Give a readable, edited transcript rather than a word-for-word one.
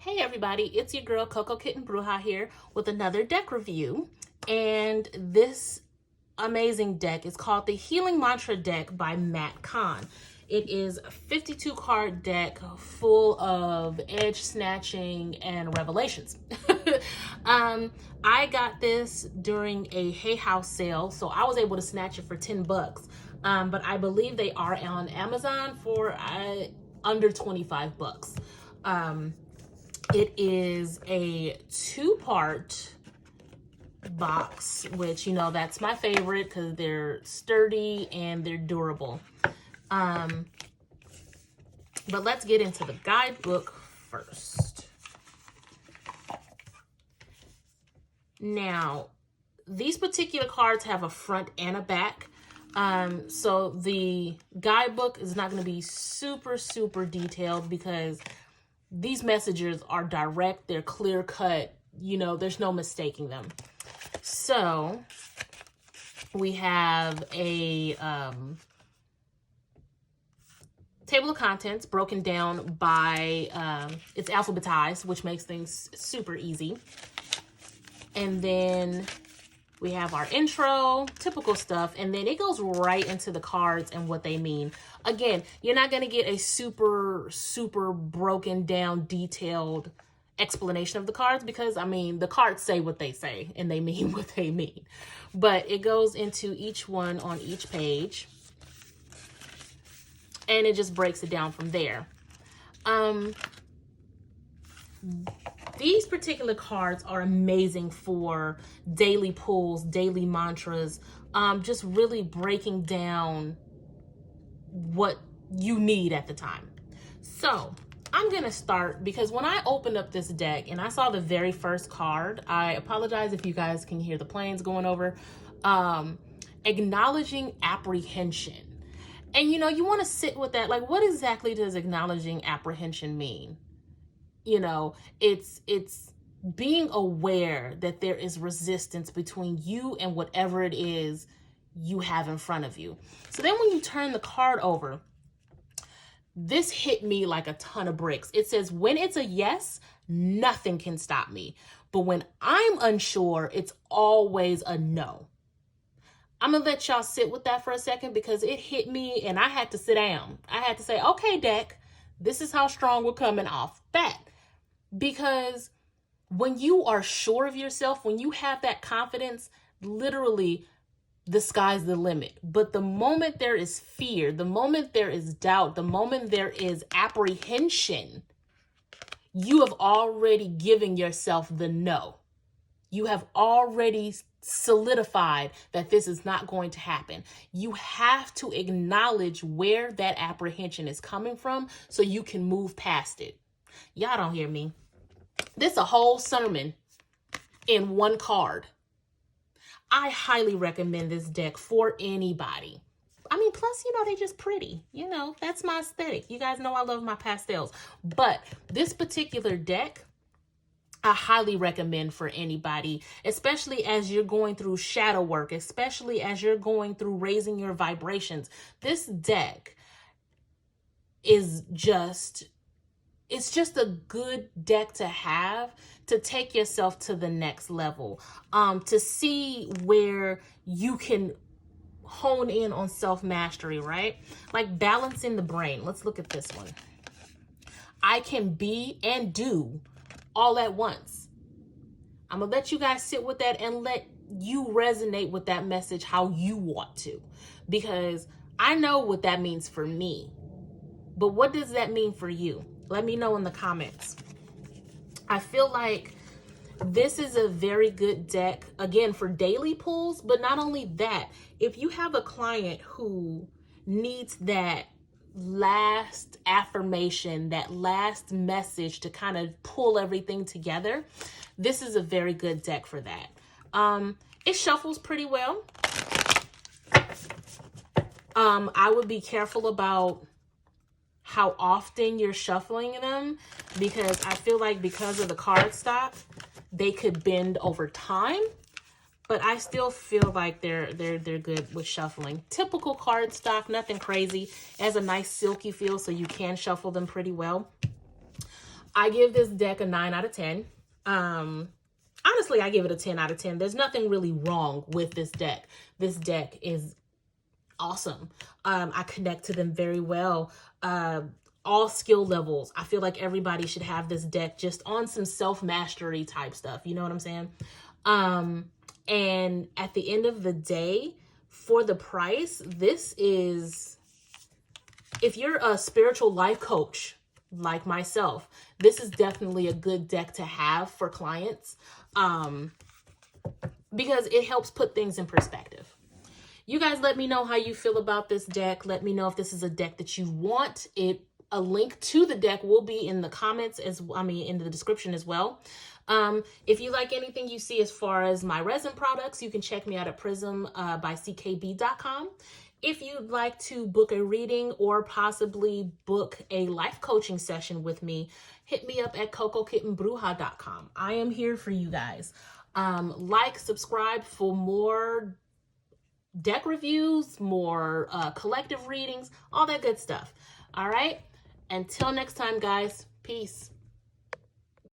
Hey everybody, it's your girl Coco Kitten Bruja here with another deck review. And this amazing deck is called the Healing Mantra deck by Kahn. It is a 52 card deck full of edge snatching and revelations. I got this during a Hay House sale, so I was able to snatch it for 10 bucks. But I believe they are on Amazon for under 25 bucks. It is a two-part box, which, you know, that's my favorite because they're sturdy and they're durable. But let's get into the guidebook first. Now, these particular cards have a front and a back. So the guidebook is not going to be super detailed because these messages are direct, they're clear cut, you know, there's no mistaking them. So we have a table of contents broken down by, it's alphabetized, which makes things super easy. And then we have our intro, typical stuff, and then it goes right into the cards and what they mean. Again, you're not going to get a super broken down, detailed explanation of the cards because, I mean, the cards say what they say and they mean what they mean. But it goes into each one on each page and it just breaks it down from there. These particular cards are amazing for daily pulls, daily mantras, just really breaking down what you need at the time. So I'm going to start because when I opened up this deck and I saw the very first card, I apologize if you guys can hear the planes going over, acknowledging apprehension. And, you know, you want to sit with that. Like, what exactly does acknowledging apprehension mean? You know, it's being aware that there is resistance between you and whatever it is you have in front of you. So then when you turn the card over, this hit me like a ton of bricks. It says, when it's a yes, nothing can stop me. But when I'm unsure, it's always a no. I'm going to let y'all sit with that for a second because it hit me and I had to sit down. I had to say, okay, deck, this is how strong we're coming off bat. Because when you are sure of yourself, when you have that confidence, literally the sky's the limit. But the moment there is fear, the moment there is doubt, the moment there is apprehension, you have already given yourself the no. You have already solidified that this is not going to happen. You have to acknowledge where that apprehension is coming from so you can move past it. Y'all don't hear me. This is a whole sermon in one card. I highly recommend this deck for anybody. I mean, plus, you know, they just pretty. You know, that's my aesthetic. You guys know I love my pastels. But this particular deck, I highly recommend for anybody, especially as you're going through shadow work, especially as you're going through raising your vibrations. This deck is just... it's just a good deck to have to take yourself to the next level, to see where you can hone in on self-mastery, right? Like balancing the brain. Let's look at this one. I can be and do all at once. I'm going to let you guys sit with that and let you resonate with that message how you want to, because I know what that means for me. But what does that mean for you? Let me know in the comments. I feel like this is a very good deck, again, for daily pulls, but not only that, if you have a client who needs that last affirmation, that last message to kind of pull everything together, this is a very good deck for that. It shuffles pretty well. I would be careful about how often you're shuffling them because I feel like because of the card stock, they could bend over time, but I still feel like they're good with shuffling. Typical card stock, nothing crazy. It has a nice silky feel, so you can shuffle them pretty well. I give this deck a 9 out of 10. Honestly, I give it a 10 out of 10. There's nothing really wrong with this deck. This deck is awesome. I connect to them very well. All skill levels. I feel like everybody should have this deck just on some self-mastery type stuff. You know what I'm saying? And at the end of the day, for the price, this is, if you're a spiritual life coach like myself, this is definitely a good deck to have for clients, because it helps put things in perspective. You guys let me know how you feel about this deck. Let me know if this is a deck that you want. A link to the deck will be in the comments, in the description as well. If you like anything you see as far as my resin products, you can check me out at prism by ckb.com. If you'd like to book a reading or possibly book a life coaching session with me, hit me up at cocokittenbruja.com. I am here for you guys. Like, subscribe for more deck reviews, more collective readings, all that good stuff. All right. Until next time, guys. Peace.